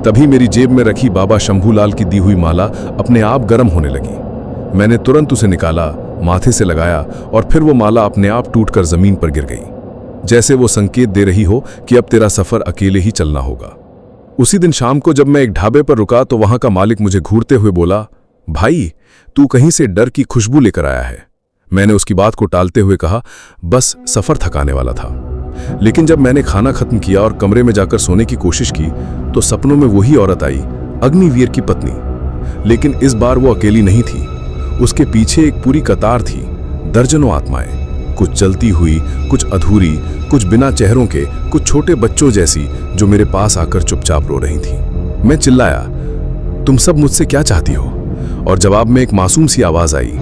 तभी मेरी जेब में रखी बाबा शंभूलाल की दी हुई माला अपने आप गर्म होने लगी। मैंने तुरंत उसे निकाला, माथे से लगाया और फिर वो माला अपने आप टूटकर जमीन पर गिर गई, जैसे वो संकेत दे रही हो कि अब तेरा सफर अकेले ही चलना होगा। उसी दिन शाम को जब मैं एक ढाबे पर रुका तो वहां का मालिक मुझे घूरते हुए बोला, भाई तू कहीं से डर की खुशबू लेकर आया है। मैंने उसकी बात को टालते हुए कहा, बस सफर थकाने वाला था। लेकिन जब मैंने खाना खत्म किया और कमरे में जाकर सोने की कोशिश की तो सपनों में वही औरत आई, अग्निवीर की पत्नी। लेकिन इस बार वो अकेली नहीं थी, उसके पीछे एक पूरी कतार थी, दर्जनों आत्माएं, कुछ जलती हुई, कुछ अधूरी, कुछ बिना चेहरों के, कुछ छोटे बच्चों जैसी, जो मेरे पास आकर चुपचाप रो रही थी। मैं चिल्लाया, तुम सब मुझसे क्या चाहती हो? और जवाब में एक मासूम सी आवाज आई,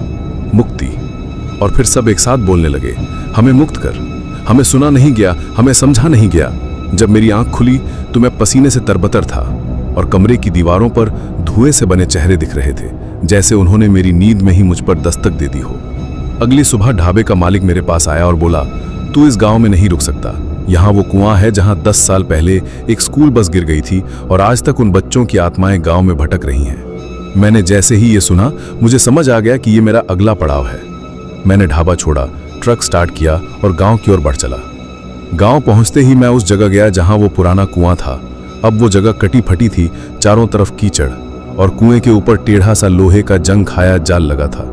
मुक्ति। और फिर सब एक साथ बोलने लगे, हमें मुक्त कर। हमें सुना नहीं गया, हमें समझा नहीं गया। जब मेरी आंख खुली तो मैं पसीने से तरबतर था और कमरे की दीवारों पर धुएं से बने चेहरे दिख रहे थे, जैसे उन्होंने मेरी नींद में ही मुझ पर दस्तक दे दी हो। अगली सुबह ढाबे का मालिक मेरे पास आया और बोला, तू इस गांव में नहीं रुक सकता। यहाँ वो कुआं है जहाँ 10 साल पहले एक स्कूल बस गिर गई थी और आज तक उन बच्चों की आत्माएं गांव में भटक रही हैं। मैंने जैसे ही ये सुना, मुझे समझ आ गया कि ये मेरा अगला पड़ाव है। मैंने ढाबा छोड़ा, ट्रक स्टार्ट किया और गांव की ओर बढ़ चला। गांव पहुंचते ही मैं उस जगह गया जहां वो पुराना कुआं था। अब वो जगह कटी फटी थी, चारों तरफ कीचड़ और कुएं के ऊपर टेढ़ा सा लोहे का जंग खाया जाल लगा था।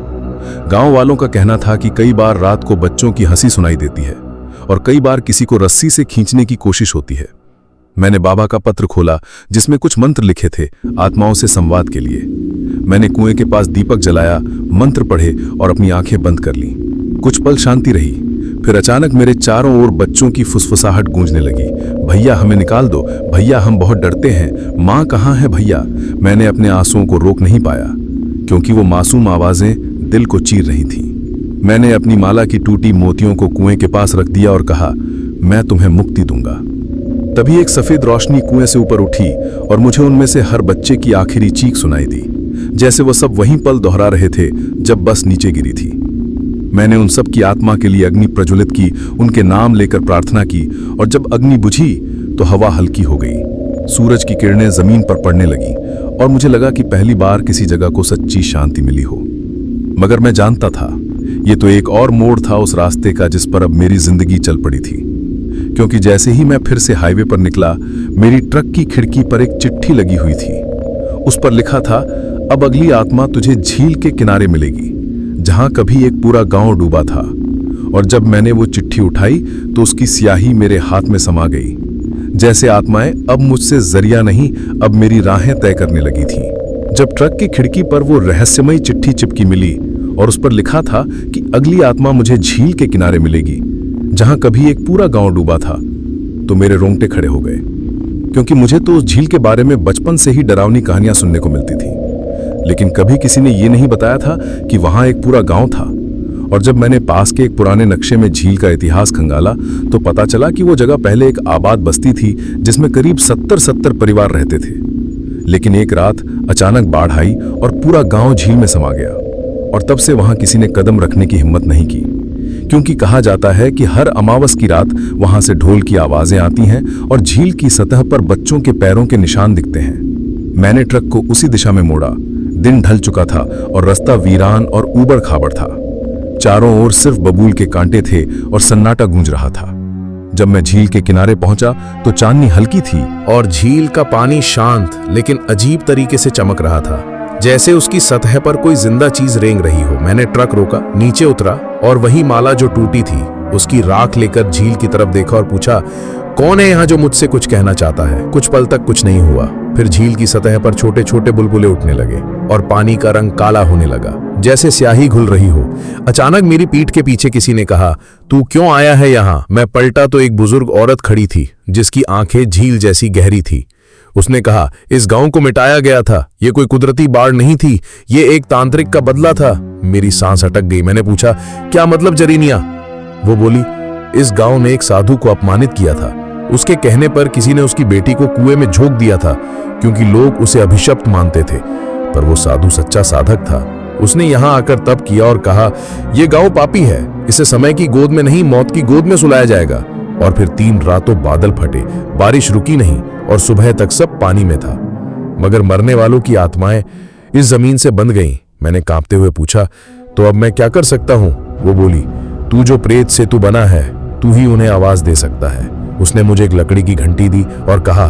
गांव वालों का कहना था कि कई बार रात को बच्चों की हंसी सुनाई देती है और कई बार किसी को रस्सी से खींचने की कोशिश होती है। मैंने बाबा का पत्र खोला जिसमें कुछ मंत्र लिखे थे आत्माओं से संवाद के लिए। मैंने कुएं के पास दीपक जलाया, मंत्र पढ़े और अपनी आंखें बंद कर ली। कुछ पल शांति रही, फिर अचानक मेरे चारों ओर बच्चों की फुसफुसाहट गूंजने लगी, भैया हमें निकाल दो, भैया हम बहुत डरते हैं, माँ कहाँ है भैया। मैंने अपने आंसुओं को रोक नहीं पाया क्योंकि वो मासूम आवाजें दिल को चीर रही थीं। मैंने अपनी माला की टूटी मोतियों को कुएं के पास रख दिया और कहा, मैं तुम्हें मुक्ति दूंगा। तभी एक सफेद रोशनी कुएं से ऊपर उठी और मुझे उनमें से हर बच्चे की आखिरी चीख सुनाई दी, जैसे वो सब वहीं पल दोहरा रहे थे जब बस नीचे गिरी थी। मैंने उन सब की आत्मा के लिए अग्नि प्रज्वलित की, उनके नाम लेकर प्रार्थना की और जब अग्नि बुझी तो हवा हल्की हो गई, सूरज की किरणें जमीन पर पड़ने लगी और मुझे लगा कि पहली बार किसी जगह को सच्ची शांति मिली हो। मगर मैं जानता था ये तो एक और मोड़ था उस रास्ते का जिस पर अब मेरी जिंदगी चल पड़ी थी, क्योंकि जैसे ही मैं फिर से हाईवे पर निकला, मेरी ट्रक की खिड़की पर एक चिट्ठी लगी हुई थी। उस पर लिखा था, अब अगली आत्मा तुझे झील के किनारे मिलेगी जहां कभी एक पूरा गांव डूबा था। और जब मैंने वो चिट्ठी उठाई तो उसकी स्याही मेरे हाथ में समा गई, जैसे आत्माएं अब मुझसे जरिया नहीं, अब मेरी राहें तय करने लगी थी। जब ट्रक की खिड़की पर वो रहस्यमयी चिट्ठी चिपकी मिली और उस पर लिखा था कि अगली आत्मा मुझे झील के किनारे मिलेगी जहां कभी एक पूरा गांव डूबा था, तो मेरे रोंगटे खड़े हो गए, क्योंकि मुझे तो उस झील के बारे में बचपन से ही डरावनी कहानियां सुनने को मिलती थी, लेकिन कभी किसी ने ये नहीं बताया था कि वहां एक पूरा गांव था। और जब मैंने पास के एक पुराने नक्शे में झील का इतिहास खंगाला तो पता चला कि वो जगह पहले एक आबाद बस्ती थी जिसमें करीब 70 परिवार रहते थे। लेकिन एक रात अचानक बाढ़ आई और पूरा गांव झील में समा गया, और तब से वहां किसी ने कदम रखने की हिम्मत नहीं की, क्योंकि कहा जाता है कि हर अमावस की रात वहां से ढोल की आवाजें आती हैं और झील की सतह पर बच्चों के पैरों के निशान दिखते हैं। मैंने ट्रक को उसी दिशा में मोड़ा। दिन ढल चुका था और रास्ता वीरान और ऊबड़ खाबड़ था। चारों ओर सिर्फ बबूल के कांटे थे और सन्नाटा गूंज रहा था। जब मैं झील के किनारे पहुंचा तो चांदनी हल्की थी और झील का पानी शांत लेकिन अजीब तरीके से चमक रहा था, जैसे उसकी सतह पर कोई जिंदा चीज रेंग रही हो। मैंने ट्रक रोका, नीचे उतरा और वही माला जो टूटी थी उसकी राख लेकर झील की तरफ देखा और पूछा, कौन है यहाँ जो मुझसे कुछ कहना चाहता है। कुछ पल तक कुछ नहीं हुआ। फिर झील की सतह पर छोटे छोटे बुलबुले उठने लगे और पानी का रंग काला होने लगा, जैसे स्याही घुल रही हो। अचानक मेरी पीठ के पीछे किसी ने कहा, तू क्यों आया है यहाँ? मैं पलटा तो एक बुजुर्ग औरत खड़ी थी जिसकी आंखें झील जैसी गहरी थी। उसने कहा, इस गांव को मिटाया गया था, ये कोई कुदरती बाढ़ नहीं थी, ये एक तांत्रिक का बदला था। मेरी सांस अटक गई। मैंने पूछा, क्या मतलब जरीनिया? वो बोली, इस गांव ने एक साधु को अपमानित किया था। उसके कहने पर किसी ने उसकी बेटी को कुएं में झोंक दिया था क्योंकि लोग उसे अभिशप्त मानते थे। पर वो साधु सच्चा साधक था। उसने यहाँ आकर तप किया और कहा, यह गांव पापी है, इसे समय की गोद में नहीं मौत की गोद में सुलाया जाएगा। और फिर 3 रातों बादल फटे, बारिश रुकी नहीं और सुबह तक सब पानी में था। मगर मरने वालों की आत्माएं इस जमीन से बंध गईं। मैंने कांपते हुए पूछा, तो अब मैं क्या कर सकता हूं? वो बोली, तू जो प्रेत से तू बना है, तू ही उन्हें आवाज दे सकता है। उसने मुझे एक लकड़ी की घंटी दी और कहा,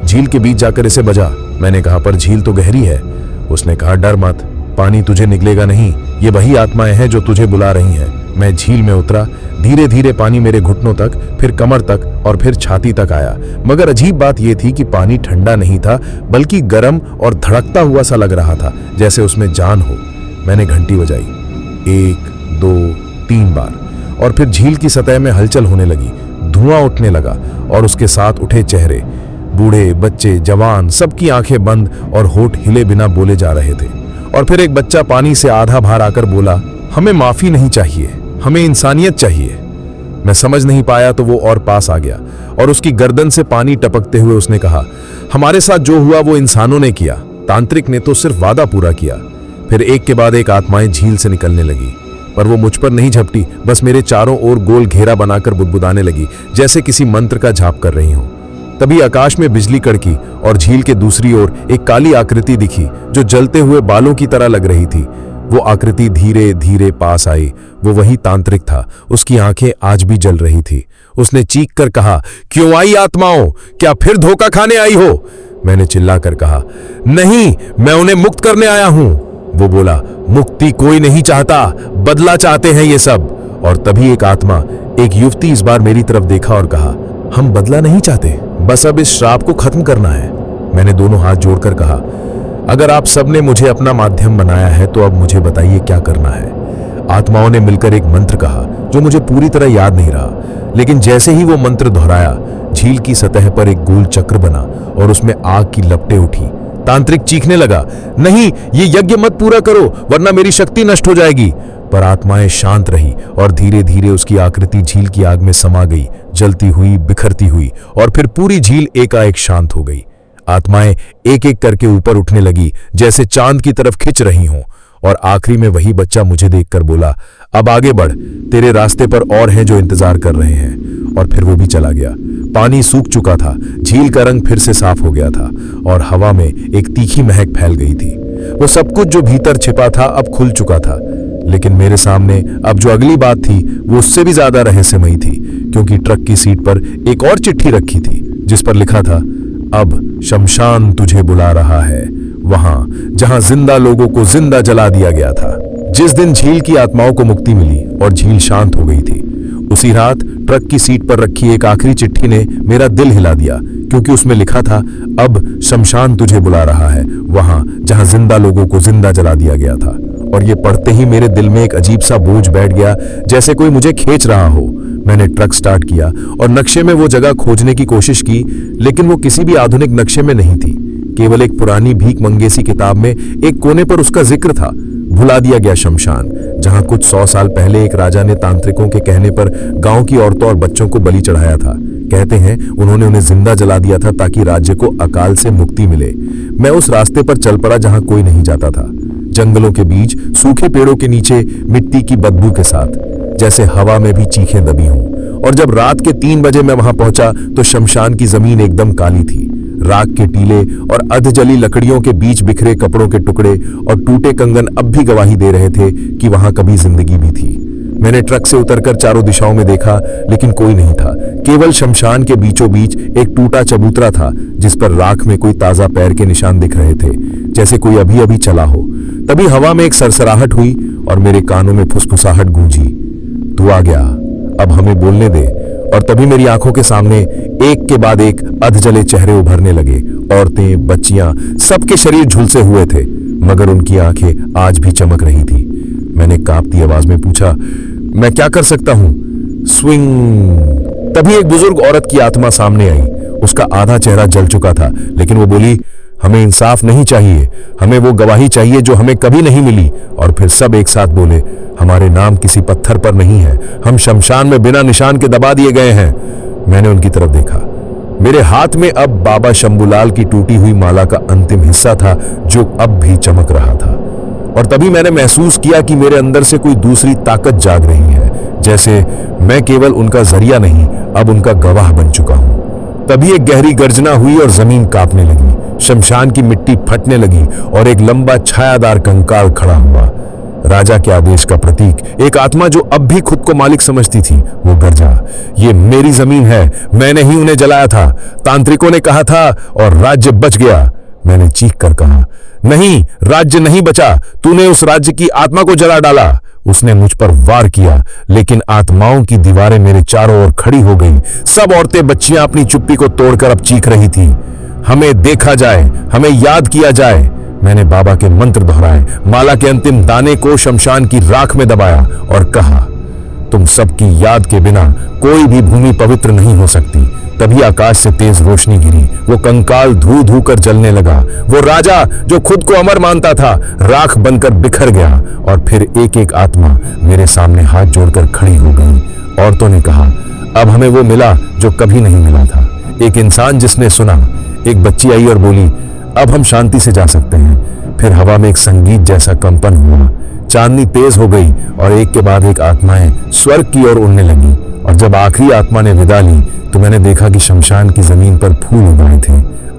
झील के बीच जाकर इसे बजा। मैंने कहा, पर झील तो गहरी है। उसने कहा, डर मत, पानी तुझे निकलेगा नहीं, ये वही आत्माएं हैं जो तुझे बुला रही हैं। मैं झील में उतरा। धीरे धीरे पानी मेरे घुटनों तक, फिर कमर तक और फिर छाती तक आया। मगर अजीब बात यह थी कि पानी ठंडा नहीं था, बल्कि गर्म और धड़कता हुआ सा लग रहा था, जैसे उसमें जान हो। मैंने घंटी बजाई 1, 2, 3 बार और फिर झील की सतह में हलचल होने लगी। धुआं उठने लगा और उसके साथ उठे चेहरे। बूढ़े, बच्चे, जवान, सबकी आंखें बंद और होठ हिले बिना बोले जा रहे थे। और फिर एक बच्चा पानी से आधा बाहर आकर बोला, हमें माफी नहीं चाहिए, हमें इंसानियत चाहिए। मैं समझ नहीं पाया तो वो और पास आ गया और उसकी गर्दन से पानी टपकते हुए उसने कहा, हमारे साथ जो हुआ वो इंसानों ने किया, तांत्रिक ने तो सिर्फ वादा पूरा किया। फिर एक के बाद एक आत्माएं झील से निकलने लगी, पर वो मुझ पर नहीं झपटी, बस मेरे चारों ओर गोल घेरा बनाकर बुदबुदाने लगी, जैसे किसी मंत्र का जाप कर रही हो। तभी आकाश में बिजली कड़की और झील के दूसरी ओर एक काली आकृति दिखी जो जलते हुए बालों की तरह लग रही थी। वो आकृति धीरे धीरे पास आई। वो वही तांत्रिक था। उसकी आंखें आज भी जल रही थी। उसने चीख कर कहा, क्यों आई आत्माओं, क्या फिर धोखा खाने आई हो? मैंने चिल्लाकर कहा, नहीं, मैं उन्हें मुक्त करने आया हूं। वो बोला, मुक्ति कोई नहीं चाहता, बदला चाहते हैं ये सब। और तभी एक आत्मा, एक युवती इस बार मेरी तरफ देखा और कहा, हम बदला नहीं चाहते, बस अब इस श्राप को खत्म करना है। मैंने दोनों हाथ जोड़कर कहा, अगर आप सबने मुझे अपना माध्यम बनाया है तो अब मुझे बताइए क्या करना है। आत्माओं ने मिलकर एक मंत्र कहा जो मुझे पूरी तरह याद नहीं रहा, लेकिन जैसे ही वो मंत्र दोहराया, झील की सतह पर एक गोल चक्र बना और उसमें आग की लपटें उठी। तांत्रिक चीखने लगा, नहीं, ये यज्ञ मत पूरा करो वरना मेरी शक्ति नष्ट हो जाएगी। पर आत्माएं शांत रही और धीरे धीरे उसकी आकृति झील की आग में समा गई, जलती हुई, बिखरती हुई, और फिर पूरी झील एकाएक शांत हो गई। आत्माएं एक एक करके ऊपर उठने लगी, जैसे चांद की तरफ खिंच रही हों। और आखिरी में वही बच्चा मुझे देखकर बोला, अब आगे बढ़, तेरे रास्ते पर और हैं जो इंतजार कर रहे हैं। और फिर वो भी चला गया। पानी सूख चुका था, झील का रंग फिर से साफ हो गया था और हवा में एक तीखी महक फैल गई थी। वो सब कुछ जो भीतर छिपा था अब खुल चुका था, लेकिन मेरे सामने अब जो अगली बात थी वो उससे भी ज्यादा रहस्यमयी थी, क्योंकि ट्रक की सीट पर एक और चिट्ठी रखी थी जिस पर लिखा था, अब शमशान तुझे बुला रहा है, वहां जहां जिंदा लोगों को जिंदा जला दिया गया था। जिस दिन झील की आत्माओं को मुक्ति मिली और झील शांत हो गई थी, उसी रात ट्रक की सीट पर रखी एक आखिरी चिट्ठी ने मेरा दिल हिला दिया, क्योंकि उसमें लिखा था, अब शमशान तुझे बुला रहा है, वहां जहां जिंदा लोगों को जिंदा जला दिया गया था। और ये पढ़ते ही मेरे दिल में एक अजीब सा बोझ बैठ गया, जैसे कोई मुझे खींच रहा हो। मैंने ट्रक स्टार्ट किया और नक्शे में वो जगह खोजने की कोशिश की, लेकिन वो किसी भी आधुनिक नक्शे में नहीं थी। केवल एक पुरानी भीख मंगेसी किताब में एक कोने पर उसका जिक्र था, भुला दिया गया शमशान, जहां कुछ 100 साल पहले एक राजा ने तांत्रिकों के कहने पर गांव की औरतों और बच्चों को बलि चढ़ाया था। कहते हैं उन्होंने उन्हें जिंदा जला दिया था ताकि राज्य को अकाल से मुक्ति मिले। मैं उस रास्ते पर चल पड़ा जहां कोई नहीं जाता था, जंगलों के बीच, सूखे पेड़ों के नीचे, मिट्टी की बदबू के साथ, जैसे हवा में भी चीखें दबी हों। और जब रात के 3 बजे मैं वहां पहुंचा तो शमशान की जमीन एकदम काली थी। राख के टीले और अधजली लकड़ियों के बीच बिखरे कपड़ों के टुकड़े और टूटे कंगन अब भी गवाही दे रहे थे कि वहां कभी जिंदगी भी थी। मैंने ट्रक से उतरकर चारों दिशाओं में देखा, लेकिन कोई नहीं था। केवल शमशान के बीचों बीच एक टूटा चबूतरा था, जिस पर राख में कोई ताजा पैर के निशान दिख रहे थे, जैसे कोई अभी अभी चला हो। तभी हवा में एक सरसराहट हुई और मेरे कानों में फुसफुसाहट गूंजी, तू आ गया, अब हमें बोलने दे। और तभी मेरी आंखों के सामने एक के बाद एक अधजले चेहरे उभरने लगे। औरतें, बच्चियां, सबके शरीर झुलसे हुए थे, मगर उनकी आंखें आज भी चमक रही थी। मैंने कांपती आवाज में पूछा, मैं क्या कर सकता हूं? स्विंग। तभी एक बुजुर्ग औरत की आत्मा सामने आई। उसका आधा चेहरा जल चुका था, लेकिन वो बोली, हमें इंसाफ नहीं चाहिए, हमें वो गवाही चाहिए जो हमें कभी नहीं मिली। और फिर सब एक साथ बोले, हमारे नाम किसी पत्थर पर नहीं है, हम शमशान में बिना निशान के दबा दिए गए हैं। मैंने उनकी तरफ देखा। मेरे हाथ में अब बाबा शंभूलाल की टूटी हुई माला का अंतिम हिस्सा था, जो अब भी चमक रहा था। और तभी मैंने महसूस किया कि मेरे अंदर से कोई दूसरी ताकत जाग रही है, जैसे मैं केवल उनका जरिया नहीं, अब उनका गवाह बन चुका हूं। तभी एक गहरी गर्जना हुई और जमीन कांपने लगी, शमशान की मिट्टी फटने लगी और एक लंबा छायादार कंकाल खड़ा हुआ। राजा के आदेश का प्रतीक, एक आत्मा जो अब भी खुद को मालिक समझती थी, वो गरजा, ये मेरी जमीन है, मैंने ही उन्हें जलाया था, तांत्रिकों ने कहा था और राज्य बच गया। मैंने चीख कर कहा, नहीं, राज्य नहीं बचा, तूने उस राज्य की आत्मा को जला डाला। उसने मुझ पर वार किया, लेकिन आत्माओं की दीवारें मेरे चारों ओर खड़ी हो गईं। सब औरतें, बच्चियां अपनी चुप्पी को तोड़कर अब चीख रही थी, हमें देखा जाए, हमें याद किया जाए। मैंने बाबा के मंत्र दोहराए, माला के अंतिम दाने को शमशान की राख में दबाया और कहा, तुम सबकी याद के बिना कोई भी भूमि पवित्र नहीं हो सकती। तभी आकाश से तेज रोशनी गिरी, वो कंकाल धू धू कर जलने लगा। वो राजा जो खुद को अमर मानता था, राख बनकर बिखर गया। और फिर एक एक आत्मा मेरे सामने हाथ जोड़कर खड़ी हो गई। औरतों ने कहा, अब हमें वो मिला जो कभी नहीं मिला था, एक इंसान जिसने सुना। एक बच्ची आई और बोली, अब हम शांति से जा सकते हैं। फिर हवा में एक संगीत जैसा कंपन हुआ, चांदनी तेज हो गई और एक के बाद एक आत्माएं स्वर्ग की ओर उड़ने लगी। और जब आखिरी आत्मा ने विदा ली तो मैंने देखा कि शमशान की जमीन पर फूल उगाए थे,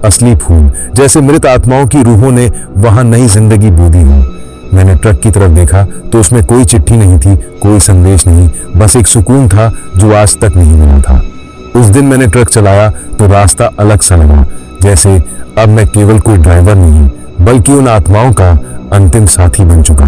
असली फूल, जैसे मृत आत्माओं की रूहों ने वहां नई जिंदगी बूदी हो। मैंने ट्रक की तरफ देखा तो उसमें कोई चिट्ठी नहीं थी, कोई संदेश नहीं, बस एक सुकून था जो आज तक नहीं मिला था। उस दिन मैंने ट्रक चलाया तो रास्ता अलग सा लगा, जैसे अब मैं केवल कोई ड्राइवर नहीं बल्कि उन आत्माओं का अंतिम साथी बन चुका।